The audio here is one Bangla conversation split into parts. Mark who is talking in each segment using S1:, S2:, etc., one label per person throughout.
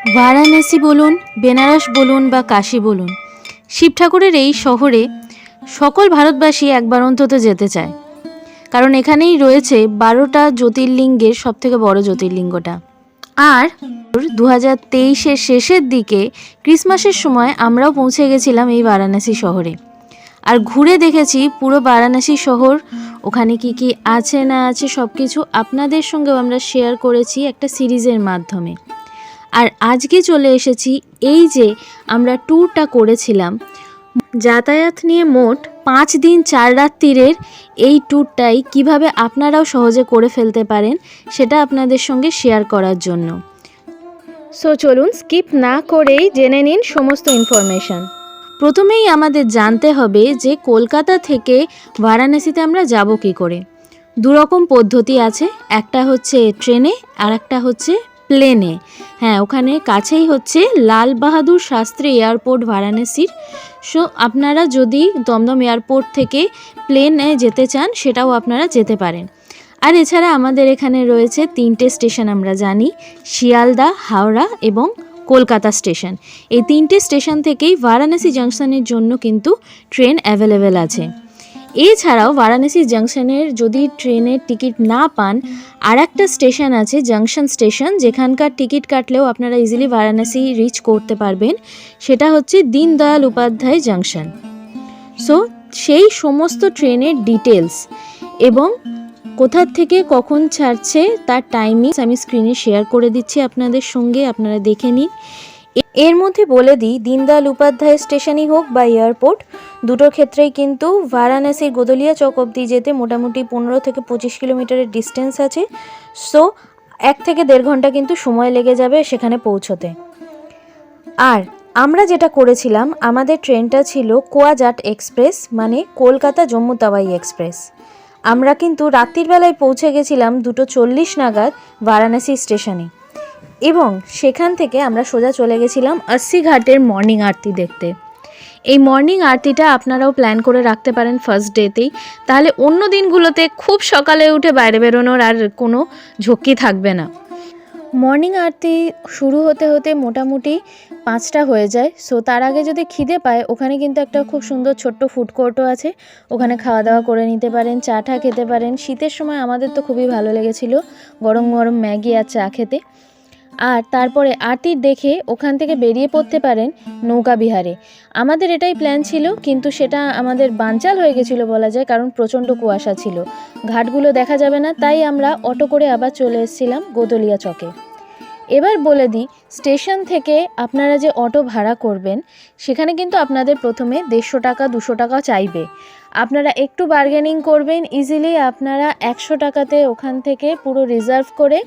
S1: বারাণসী বলুন, বেনারস বলুন বা কাশী বলুন, শিব ঠাকুরের এই শহরে সকল ভারতবাসী একবার অন্তত যেতে চায়। কারণ এখানেই রয়েছে 12টা জ্যোতির্লিঙ্গের সবথেকে বড় জ্যোতির্লিঙ্গটা। আর 2023-এর শেষের দিকে ক্রিসমাসের সময় আমরাও পৌঁছে গেছিলাম এই বারাণসী শহরে। আর ঘুরে দেখেছি পুরো বারাণসী শহর, ওখানে কি কি আছে না আছে সব কিছু আপনাদের সঙ্গেও আমরা শেয়ার করেছি একটা সিরিজের মাধ্যমে। আর আজকে চলে এসেছি এই যে আমরা ট্যুরটা করেছিলাম যাতায়াত নিয়ে, মোট 5 দিন 4 রাত্রিরের এই ট্যুরটাই কিভাবে আপনারাও সহজে করে ফেলতে পারেন সেটা আপনাদের সঙ্গে শেয়ার করার জন্য। সো চলুন স্কিপ না করেই জেনে নিন সমস্ত ইনফরমেশান। প্রথমেই আমাদের জানতে হবে যে কলকাতা থেকে বারাণসীতে আমরা যাব কী করে। দুরকম পদ্ধতি আছে, একটা হচ্ছে ট্রেনে আর একটা হচ্ছে প্লেনে। হ্যাঁ, ওখানে কাছেই হচ্ছে লাল বাহাদুর শাস্ত্রী এয়ারপোর্ট বারাণসীর। সো আপনারা যদি দমদম এয়ারপোর্ট থেকে প্লেনে যেতে চান সেটাও আপনারা যেতে পারেন। আর এছাড়া আমাদের এখানে রয়েছে 3টে স্টেশন আমরা জানি, শিয়ালদা, হাওড়া এবং কলকাতা স্টেশন। এই 3টে স্টেশন থেকেই বারাণসী জাংশনের জন্য কিন্তু ট্রেন অ্যাভেলেবেল আছে। এছাড়াও বারাণসী জাংশনের যদি ট্রেনের টিকিট না পান, আর একটা স্টেশন আছে জাংশন স্টেশন, যেখানকার টিকিট কাটলেও আপনারা ইজিলি বারাণসী রিচ করতে পারবেন। সেটা হচ্ছে দীনদয়াল উপাধ্যায় জাংশন। সো সেই সমস্ত ট্রেনের ডিটেলস এবং কোথা থেকে কখন ছাড়ছে তার টাইমিং আমি স্ক্রিনে শেয়ার করে দিচ্ছি আপনাদের সঙ্গে, আপনারা দেখে নিন। এর মধ্যে বলে দিই, দীনদয়াল উপাধ্যায় স্টেশনই হোক বা এয়ারপোর্ট, দুটোর ক্ষেত্রেই কিন্তু বারাণসীর গোদলিয়া চক অবধি যেতে মোটামুটি 15 থেকে 25 কিলোমিটারের ডিস্টেন্স আছে। সো 1 থেকে 1.5 ঘন্টা কিন্তু সময় লেগে যাবে সেখানে পৌঁছতে। আর আমরা যেটা করেছিলাম, আমাদের ট্রেনটা ছিল কোয়াজাট এক্সপ্রেস, মানে কলকাতা জম্মু তাওয়াই এক্সপ্রেস। আমরা কিন্তু রাত্রির বেলায় পৌঁছে গেছিলাম 2:40 নাগাদ বারাণসী স্টেশনে, এবং সেখান থেকে আমরা সোজা চলে গেছিলাম 80 ঘাটের মর্নিং আরতি দেখতে। এই মর্নিং আরতিটা আপনারাও প্ল্যান করে রাখতে পারেন ফার্স্ট ডেতেই, তাহলে অন্য দিনগুলোতে খুব সকালে উঠে বাইরে বেরোনোর আর কোনো ঝক্কি থাকবে না। মর্নিং আরতি শুরু হতে হতে মোটামুটি 5টা হয়ে যায়। সো তার আগে যদি খিদে পায়, ওখানে কিন্তু একটা খুব সুন্দর ছোট্ট ফুড কোর্টও আছে, ওখানে খাওয়া দাওয়া করে নিতে পারেন, চা টা খেতে পারেন। শীতের সময় আমাদের তো খুবই ভালো লেগেছিল গরম গরম ম্যাগি আর চা খেতে। আর তারপরে আরতি দেখে ওখান থেকে বেরিয়ে পড়তে পারেন নৌকা বিহারে। আমাদের এটাই প্ল্যান ছিল, কিন্তু সেটা আমাদের বানচাল হয়ে গেছিলো বলা যায়, কারণ প্রচণ্ড কুয়াশা ছিল, ঘাটগুলো দেখা যাবে না। তাই আমরা অটো করে আবার চলে এসেছিলাম গোদলিয়া চকে। এবার বলে দিই, স্টেশন থেকে আপনারা যে অটো ভাড়া করবেন সেখানে কিন্তু আপনাদের প্রথমে 150 টাকা 200 টাকা চাইবে। আপনারা একটু বার্গেনিং করবেন, ইজিলি আপনারা 100 টাকাতে ওখান থেকে পুরো রিজার্ভ করে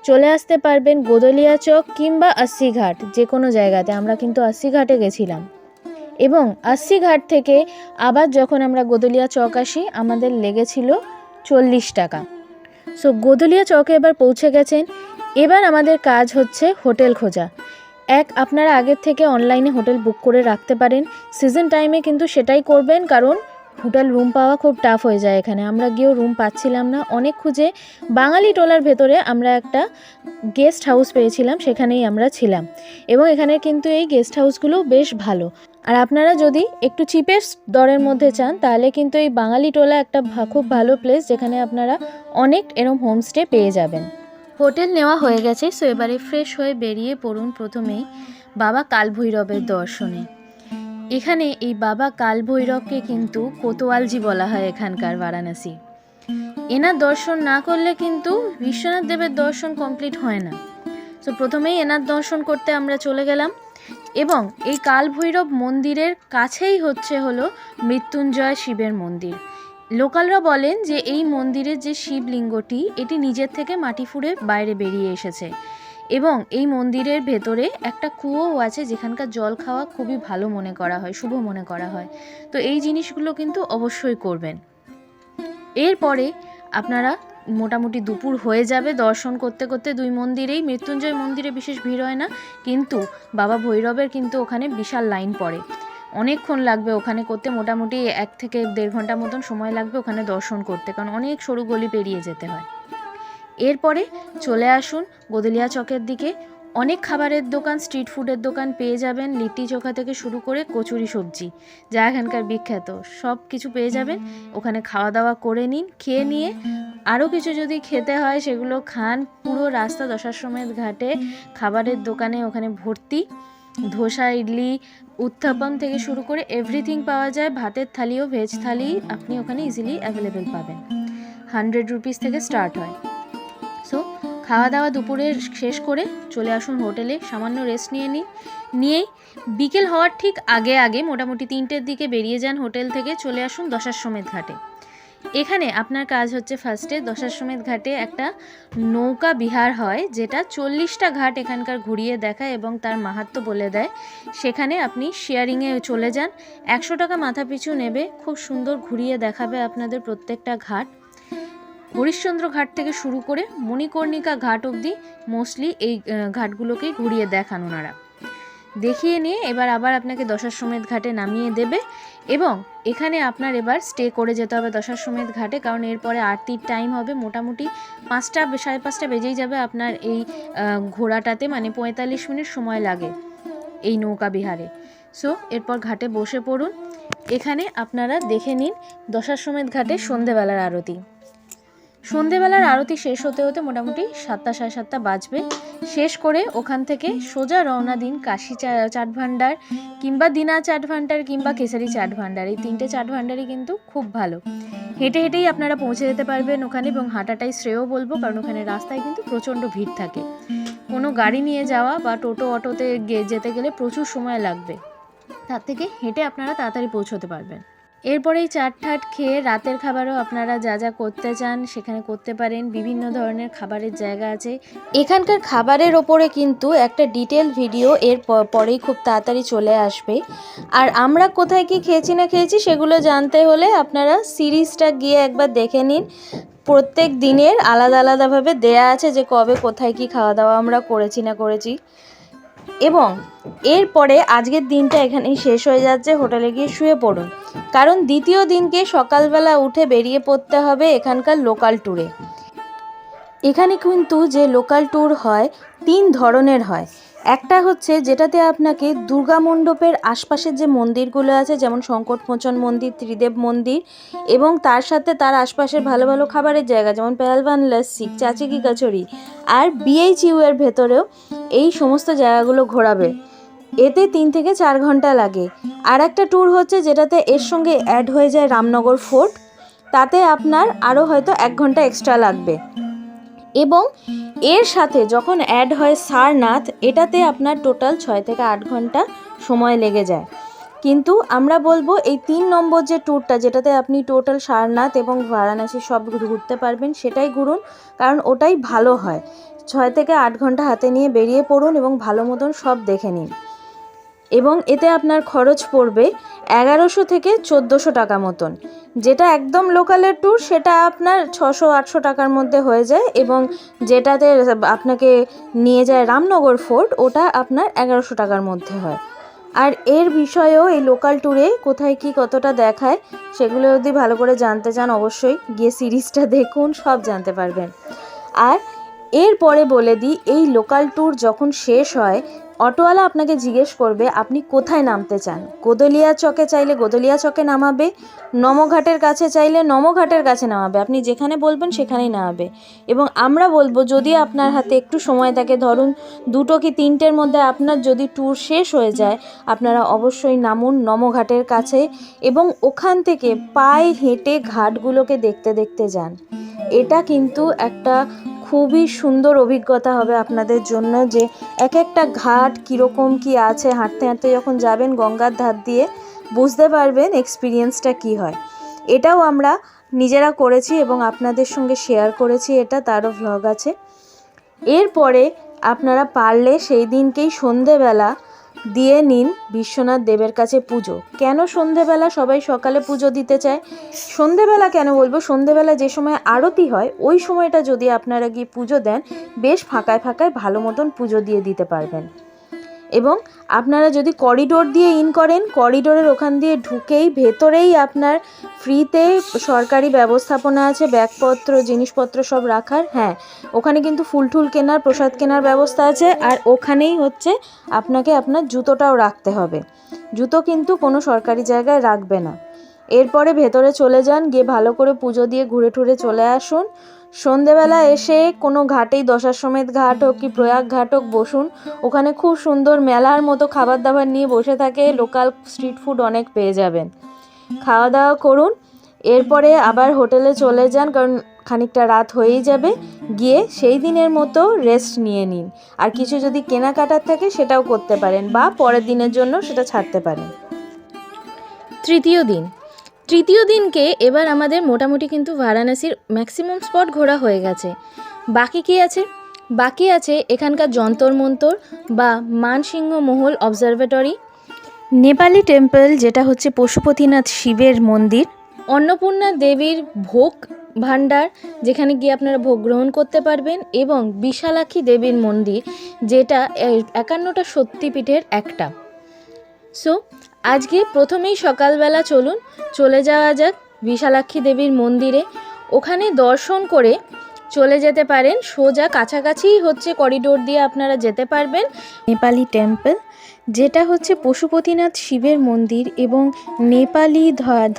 S1: চলে আসতে পারবেন গোদলিয়া চক কিংবা 80 ঘাট, যে কোনো জায়গাতে। আমরা কিন্তু 80 ঘাটে গেছিলাম, এবং 80 ঘাট থেকে আবার যখন আমরা গোদলিয়া চক আসি আমাদের লেগেছিল 40 টাকা। সো গোদলিয়া চকে এবার পৌঁছে গেছেন। এবার আমাদের কাজ হচ্ছে হোটেল খোঁজা। আপনারা আগের থেকে অনলাইনে হোটেল বুক করে রাখতে পারেন। সিজন টাইমে কিন্তু সেটাই করবেন, কারণ হোটেল রুম পাওয়া খুব টাফ হয়ে যায় এখানে। আমরা গিয়েও রুম পাচ্ছিলাম না, অনেক খুঁজে বাঙালি টোলার ভেতরে আমরা একটা গেস্ট হাউস পেয়েছিলাম, সেখানেই আমরা ছিলাম। এবং এখানে কিন্তু এই গেস্ট হাউসগুলো বেশ ভালো। আর আপনারা যদি একটু চিপেস্ট দরের মধ্যে চান, তাহলে কিন্তু এই বাঙালি টোলা একটা খুব ভালো প্লেস, যেখানে আপনারা অনেক এরম হোমস্টে পেয়ে যাবেন। হোটেল নেওয়া হয়ে গেছে। সো এবারে ফ্রেশ হয়ে বেরিয়ে পড়ুন প্রথমেই বাবা কালভৈরবের দর্শনে। এখানে এই বাবা কালভৈরবকে কিন্তু কোতোয়ালজি বলা হয় এখানকার বারাণসী। এনার দর্শন না করলে কিন্তু বিশ্বনাথ দেবের দর্শন কমপ্লিট হয় না। সো প্রথমেই এনার দর্শন করতে আমরা চলে গেলাম, এবং এই কালভৈরব মন্দিরের কাছেই হলো মৃত্যুঞ্জয় শিবের মন্দির। লোকালরা বলেন যে এই মন্দিরের যে শিবলিঙ্গটি, এটি নিজের থেকে মাটি ফুঁড়ে বাইরে বেরিয়ে এসেছে, এবং এই মন্দিরের ভেতরে একটা কুয়োও আছে, যেখানকার জল খাওয়া খুবই ভালো মনে করা হয়, শুভ মনে করা হয়। তো এই জিনিসগুলো কিন্তু অবশ্যই করবেন। এরপরে আপনারা মোটামুটি দুপুর হয়ে যাবে দর্শন করতে করতে দুই মন্দিরেই। মৃত্যুঞ্জয় মন্দিরে বিশেষ ভিড় হয় না, কিন্তু বাবা ভৈরবের কিন্তু ওখানে বিশাল লাইন পড়ে, অনেকক্ষণ লাগবে ওখানে করতে। মোটামুটি 1 থেকে 1.5 ঘন্টা মতন সময় লাগবে ওখানে দর্শন করতে, কারণ অনেক সরু গলি পেরিয়ে যেতে হয়। এরপরে চলে আসুন গোদলিয়া চকের দিকে। অনেক খাবারের দোকান, স্ট্রিট ফুডের দোকান পেয়ে যাবেন, লিট্টি চোখা থেকে শুরু করে কচুরি সবজি যা এখানকার বিখ্যাত সব কিছু পেয়ে যাবেন। ওখানে খাওয়া দাওয়া করে নিন, খেয়ে নিয়ে আরও কিছু যদি খেতে হয় সেগুলো খান। পুরো রাস্তা দশাশ্বমেধ ঘাটে খাবারের দোকানে ওখানে ভর্তি। ধোসা, ইডলি, উত্থাপম থেকে শুরু করে এভরিথিং পাওয়া যায়। ভাতের থালিও, ভেজ থালি আপনি ওখানে ইজিলি অ্যাভেলেবেল পাবেন। 100 রুপিস থেকে স্টার্ট হয়। সো খাওয়া দাওয়া দুপুরে শেষ করে চলে আসুন হোটেলে, সামান্য রেস্ট নিয়েই বিকেল হওয়ার ঠিক আগে মোটামুটি 3টের দিকে বেরিয়ে যান হোটেল থেকে, চলে আসুন দশাশ্বমেধ ঘাটে। এখানে আপনার কাজ হচ্ছে ফার্স্টে দশাশ্বমেধ ঘাটে একটা নৌকা বিহার হয়, যেটা 40টা ঘাট এখানকার ঘুরিয়ে দেখায় এবং তার মাহাত্ম্য বলে দেয়। সেখানে আপনি শেয়ারিংয়ে চলে যান, 100 টাকা মাথা পিছু নেবে, খুব সুন্দর ঘুরিয়ে দেখাবে আপনাদের প্রত্যেকটা ঘাট। হরিশ্চন্দ্র ঘাট থেকে শুরু করে মণিকর্ণিকা ঘাট অবধি মোস্টলি এই ঘাটগুলোকেই ঘুরিয়ে দেখান ওনারা। দেখিয়ে নিয়ে এবার আবার আপনাকে দশাশ্বমেধ ঘাটে নামিয়ে দেবে এবং এখানে আপনার এবার স্টে করে যেতে হবে দশাশ্বমেধ ঘাটে, কারণ এরপরে আরতির টাইম হবে। মোটামুটি 5টা, 5:30 বেজেই যাবে আপনার এই ঘোড়াটাতে, মানে 45 মিনিট সময় লাগে এই নৌকা বিহারে। সো এরপর ঘাটে বসে পড়ুন। এখানে আপনারা দেখে নিন দশাশ্বমেধ ঘাটে সন্ধেবেলার আরতি। সন্ধেবেলার আরতি শেষ হতে হতে মোটামুটি 7টা, 7:30 বাজবে। শেষ করে ওখান থেকে সোজা রওনা দিন কাশী চাট ভান্ডার কিংবা দিনা চাট ভান্ডার কিংবা কেসারি চাট ভান্ডার। এই 3টে চাট ভান্ডারই কিন্তু খুব ভালো। হেঁটেই আপনারা পৌঁছে যেতে পারবেন ওখানে, এবং হাঁটাটাই শ্রেয় বলবো, কারণ ওখানে রাস্তায় কিন্তু প্রচণ্ড ভিড় থাকে। কোনো গাড়ি নিয়ে যাওয়া বা টোটো অটোতে যেতে গেলে প্রচুর সময় লাগবে, তার থেকে হেঁটে আপনারা তাড়াতাড়ি পৌঁছতে পারবেন। এরপরেই চাট ঠাট খেয়ে রাতের খাবারও আপনারা যা করতে চান সেখানে করতে পারেন। বিভিন্ন ধরনের খাবারের জায়গা আছে এখানকার। খাবারের ওপরে কিন্তু একটা ডিটেল ভিডিও এর পরেই খুব তাড়াতাড়ি চলে আসবে। আর আমরা কোথায় কি খেয়েছি না খেয়েছি সেগুলো জানতে হলে আপনারা সিরিজটা গিয়ে একবার দেখে নিন। প্রত্যেক দিনের আলাদাভাবে দেয়া আছে যে কবে কোথায় কি খাওয়া দাওয়া আমরা করেছি না করেছি। এবং এরপরে আজকের দিনটা এখানেই শেষ হয়ে যাচ্ছে। হোটেলে গিয়ে শুয়ে পড়ুন, কারণ দ্বিতীয় দিনকে সকালবেলা উঠে বেরিয়ে পড়তে হবে এখানকার লোকাল ট্যুরে। এখানে কিন্তু যে লোকাল ট্যুর হয় 3 ধরনের হয়। একটা হচ্ছে যেটাতে আপনাকে দুর্গা মণ্ডপের আশপাশের যে মন্দিরগুলো আছে, যেমন সংকটমোচন মন্দির, ত্রিদেব মন্দির, এবং তার সাথে তার আশপাশের ভালো ভালো খাবারের জায়গা যেমন পেহেলবান লস্যি, চাচি কি কচুরি, আর BHU এর ভেতরেও এই সমস্ত জায়গাগুলো ঘোরাবে। এতে 3 থেকে 4 ঘন্টা লাগে। আর একটা ট্যুর হচ্ছে যেটাতে এর সঙ্গে অ্যাড হয়ে যায় রামনগর ফোর্ট, তাতে আপনার আরও হয়তো 1 ঘন্টা এক্সট্রা লাগবে। এবং এর সাথে যখন অ্যাড হয় সারনাথ, এটাতে আপনার টোটাল 6 থেকে 8 ঘন্টা সময় লেগে যায়। কিন্তু আমরা বলবো এই 3 নম্বর যে ট্যুরটা, যেটাতে আপনি টোটাল সারনাথ এবং বারাণসী সব ঘুরতে পারবেন, সেটাই ঘুরুন, কারণ ওটাই ভালো হয়। 6 থেকে 8 ঘন্টা হাতে নিয়ে বেরিয়ে পড়ুন এবং ভালো মতন সব দেখে নিন। এবং এতে আপনার খরচ পড়বে 1100 থেকে 1400 টাকা মতন। যেটা একদম লোকালের ট্যুর সেটা আপনার 600-800 টাকার মধ্যে হয়ে যায়, এবং যেটাতে আপনাকে নিয়ে যায় রামনগর ফোর্ট, ওটা আপনার 1100 টাকার মধ্যে হয়। আর এর বিষয়েও এই লোকাল ট্যুরে কোথায় কি কতটা দেখায় সেগুলো যদি ভালো করে জানতে চান অবশ্যই গিয়ে সিরিজটা দেখুন, সব জানতে পারবেন। আর এরপরে বলে দিই, এই লোকাল ট্যুর যখন শেষ হয় অটোওয়ালা আপনাকে জিজ্ঞেস করবে আপনি কোথায় নামতে চান। গোদলিয়া চকে চাইলে গোদলিয়া চকে নামাবে, নমঘাটের কাছে চাইলে নমঘাটের কাছে নামাবে, আপনি যেখানে বলবেন সেখানেই নামাবে। এবং আমরা বলবো যদি আপনার হাতে একটু সময় থাকে, ধরুন 2 কি 3টের মধ্যে আপনার যদি ট্যুর শেষ হয়ে যায়, আপনারা অবশ্যই নামুন নমঘাটের কাছে এবং ওখান থেকে পায়ে হেঁটে ঘাটগুলোকে দেখতে দেখতে যান। এটা কিন্তু একটা খুবই সুন্দর অভিজ্ঞতা হবে আপনাদের জন্য, যে এক একটা ঘাট কীরকম কি আছে, হাঁটতে হাঁটতে যখন যাবেন গঙ্গার ধার দিয়ে বুঝতে পারবেন এক্সপিরিয়েন্সটা কি হয়। এটাও আমরা নিজেরা করেছি এবং আপনাদের সঙ্গে শেয়ার করেছি, এটা তারও ভ্লগ আছে। এরপরে আপনারা পারলে সেই দিনকেই সন্ধেবেলা দিয়ে নিন বিশ্বনাথ দেবের কাছে পুজো। কেন সন্ধেবেলা? সবাই সকালে পুজো দিতে চায়, সন্ধেবেলা কেন বলবো, সন্ধেবেলা যে সময় আরতি হয় ওই সময়টা যদি আপনারা গিয়ে পুজো দেন, বেশ ফাঁকায় ফাঁকায় ভালো মতন পুজো দিয়ে দিতে পারবেন। এবং আপনারা যদি করিডোর দিয়ে ইন করেন, করিডোরের ওখান দিয়ে ঢুকেই ভেতরেই আপনার ফ্রিতে সরকারি ব্যবস্থাপনা আছে, ব্যাগপত্র জিনিসপত্র সব রাখার। হ্যাঁ, ওখানে কিন্তু ফুল টুল কেনার, প্রসাদ কেনার ব্যবস্থা আছে। আর ওখানেই হচ্ছে আপনাকে আপনার জুতোটাও রাখতে হবে, জুতো কিন্তু কোনো সরকারি জায়গায় রাখবে না। এরপরে ভেতরে চলে যান, গিয়ে ভালো করে পুজো দিয়ে ঘুরে টুরে চলে আসুন। সন্ধেবেলা এসে কোনো ঘাটেই, দশাশ্বমেধ ঘাট হোক কি প্রয়াগ ঘাট হোক, বসুন। ওখানে খুব সুন্দর মেলার মতো খাবার দাবার নিয়ে বসে থাকে, লোকাল স্ট্রিট ফুড অনেক পেয়ে যাবেন। খাওয়া দাওয়া করুন, এরপরে আবার হোটেলে চলে যান, কারণ খানিকটা রাত হয়েই যাবে। গিয়ে সেই দিনের মতো রেস্ট নিয়ে নিন। আর কিছু যদি কেনাকাটার থাকে সেটাও করতে পারেন, বা পরের দিনের জন্য সেটা ছাড়তে পারেন। তৃতীয় দিনকে এবার আমাদের মোটামুটি কিন্তু বারাণসীর ম্যাক্সিমাম স্পট ঘোরা হয়ে গেছে। বাকি আছে এখানকার যন্তর মন্তর বা মানসিংহ মহল অবজারভেটরি, নেপালি টেম্পল যেটা হচ্ছে পশুপতিনাথ শিবের মন্দির, অন্নপূর্ণা দেবীর ভোগ ভাণ্ডার যেখানে গিয়ে আপনারা ভোগ গ্রহণ করতে পারবেন, এবং বিশালাক্ষী দেবীর মন্দির যেটা 51টা শক্তিপীঠের একটা। সো আজকে প্রথমেই সকালবেলা চলে যাওয়া যাক বিশালাক্ষী দেবীর মন্দিরে। ওখানে দর্শন করে চলে যেতে পারেন, সোজা কাছাকাছিই হচ্ছে করিডোর দিয়ে আপনারা যেতে পারবেন নেপালি টেম্পল, যেটা হচ্ছে পশুপতিনাথ শিবের মন্দির, এবং নেপালি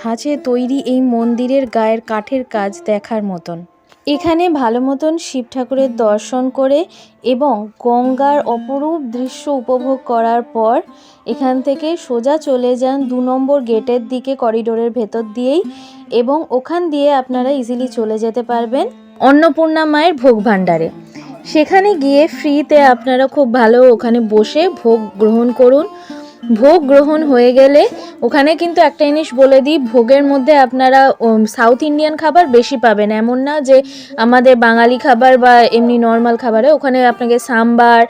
S1: ধাঁচে তৈরি এই মন্দিরের গায়ের কাঠের কাজ দেখার মতন। এখানে ভালো মতন শিব ঠাকুরের দর্শন করে এবং গঙ্গার অপরূপ দৃশ্য উপভোগ করার পর এখান থেকে সোজা চলে যান 2 নম্বর গেটের দিকে করিডোরের ভেতর দিয়েই, এবং ওখান দিয়ে আপনারা ইজিলি চলে যেতে পারবেন অন্নপূর্ণা মায়ের ভোগ ভাণ্ডারে। সেখানে গিয়ে ফ্রিতে আপনারা খুব ভালো ওখানে বসে ভোগ গ্রহণ করুন। ভোগ গ্রহণ হয়ে গেলে ওখানে কিন্তু একটা জিনিস বলে দিই, ভোগের মধ্যে আপনারা সাউথ ইন্ডিয়ান খাবার বেশি পাবেন, এমন না যে আমাদের বাঙালি খাবার বা এমনি নর্মাল খাবারে। ওখানে আপনাকে সাম্বার,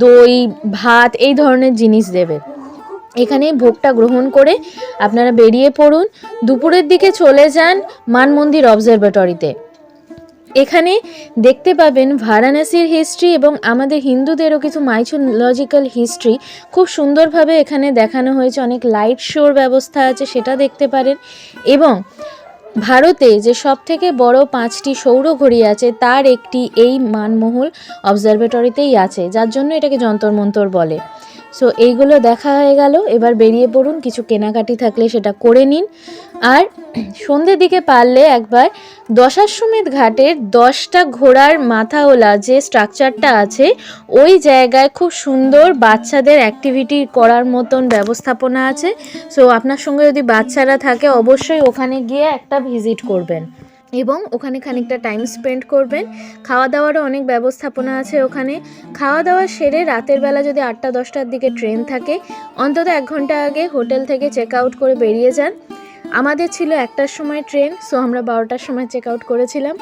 S1: দই, ভাত এই ধরনের জিনিস দেবে। এখানে ভোগটা গ্রহণ করে আপনারা বেরিয়ে পড়ুন। দুপুরের দিকে চলে যান মান মন্দির অবজারভেটরিতে। এখানে দেখতে পাবেন বারাণসীর হিস্ট্রি এবং আমাদের হিন্দুদেরও কিছু মাইথোলজিক্যাল হিস্ট্রি খুব সুন্দরভাবে এখানে দেখানো হয়েছে। অনেক লাইট শোর ব্যবস্থা আছে, সেটা দেখতে পারেন। এবং ভারতে যে সবথেকে বড় 5টি সৌরঘড়ি আছে তার একটি এই মানমহল অবজারভেটরিতেই আছে, যার জন্য এটাকে যন্তর মন্তর বলে। সো এইগুলো দেখা হয়ে গেল, এবার বেরিয়ে পড়ুন, কিছু কেনাকাটি থাকলে সেটা করে নিন। আর সন্ধ্যের দিকে পারলে একবার দশাশ্বমেধ ঘাটের 10টা ঘোড়ার মাথাওলা যে স্ট্রাকচারটা আছে ওই জায়গায় খুব সুন্দর বাচ্চাদের অ্যাক্টিভিটি করার মতন ব্যবস্থাপনা আছে। সো আপনার সঙ্গে যদি বাচ্চারা থাকে অবশ্যই ওখানে গিয়ে একটা ভিজিট করবেন এবং ওখানে খানিকটা টাইম স্পেন্ড করবেন। খাওয়া দাওয়ারও অনেক ব্যবস্থাপনা আছে ওখানে। খাওয়া দাওয়া সেরে রাতের বেলা যদি 8টা-10টার দিকে ট্রেন থাকে, অন্তত 1 ঘন্টা আগে হোটেল থেকে চেক আউট করে বেরিয়ে যান। আমাদের ছিল 1টার সময় ট্রেন, সো আমরা 12টার সময় চেক আউট করেছিলাম,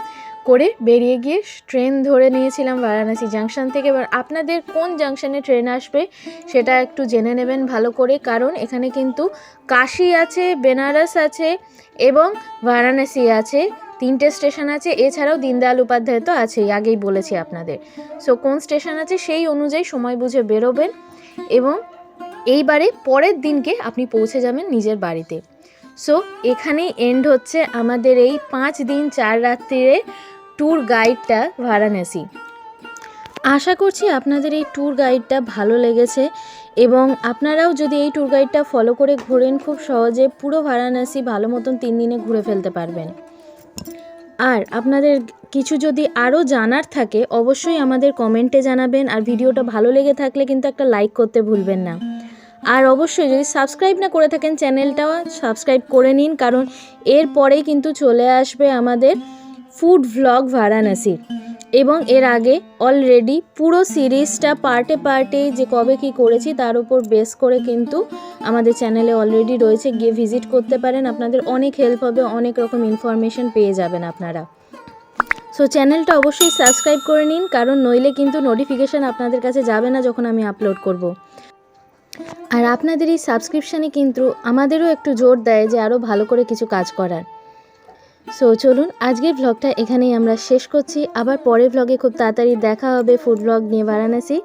S1: করে বেরিয়ে গিয়ে ট্রেন ধরে নিয়েছিলাম বারাণসী জাংশন থেকে। এবার আপনাদের কোন জাংশনে ট্রেন আসবে সেটা একটু জেনে নেবেন ভালো করে, কারণ এখানে কিন্তু কাশী আছে, বেনারস আছে এবং বারাণসী আছে, 3টে স্টেশন আছে। এছাড়াও দীনদয়াল উপাধ্যায় তো আছেই, আগেই বলেছি আপনাদের। সো কোন স্টেশন আছে সেই অনুযায়ী সময় বুঝে বেরোবেন, এবং এইবারে পরের দিনকে আপনি পৌঁছে যাবেন নিজের বাড়িতে। সো এখানেই এন্ড হচ্ছে আমাদের এই 5 দিন 4 রাত্রিরে ট্যুর গাইডটা বারাণসী। আশা করছি আপনাদের এই ট্যুর গাইডটা ভালো লেগেছে, এবং আপনারাও যদি এই ট্যুর গাইডটা ফলো করে ঘোরেন খুব সহজে পুরো বারাণসী ভালো মতন 3 দিনে ঘুরে ফেলতে পারবেন। আর আপনাদের কিছু যদি আরও জানার থাকে অবশ্যই আমাদের কমেন্টে জানাবেন, আর ভিডিওটা ভালো লেগে থাকলে কিন্তু একটা লাইক করতে ভুলবেন না। আর অবশ্যই যদি সাবস্ক্রাইব না করে থাকেন চ্যানেলটা সাবস্ক্রাইব করে নিন, কারণ এরপরেই কিন্তু চলে আসবে আমাদের ফুড ভ্লগ বারাণসীর। এবং এর আগে অলরেডি পুরো সিরিজটা পার্টে যে কবে কি করেছি তার উপর বেস করে কিন্তু আমাদের চ্যানেলে অলরেডি রয়েছে, গিয়ে ভিজিট করতে পারেন। আপনাদের অনেক হেল্প হবে, অনেক রকম ইনফরমেশন পেয়ে যাবেন আপনারা। সো চ্যানেলটা অবশ্যই সাবস্ক্রাইব করে নিন, কারণ নইলে কিন্তু নোটিফিকেশান আপনাদের কাছে যাবে না যখন আমি আপলোড করব। আর আপনাদের এই সাবস্ক্রিপশানে কিন্তু আমাদেরও একটু জোর দেয় যে আরও ভালো করে কিছু কাজ করার। সো চলুন আজকের ভ্লগটা এখানেই আমরা শেষ করছি, আবার পরের ভ্লগে খুব তাড়াতাড়ি দেখা হবে ফুড ভ্লগ নিয়ে Varanasi.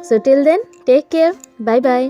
S1: So till then take care, bye by.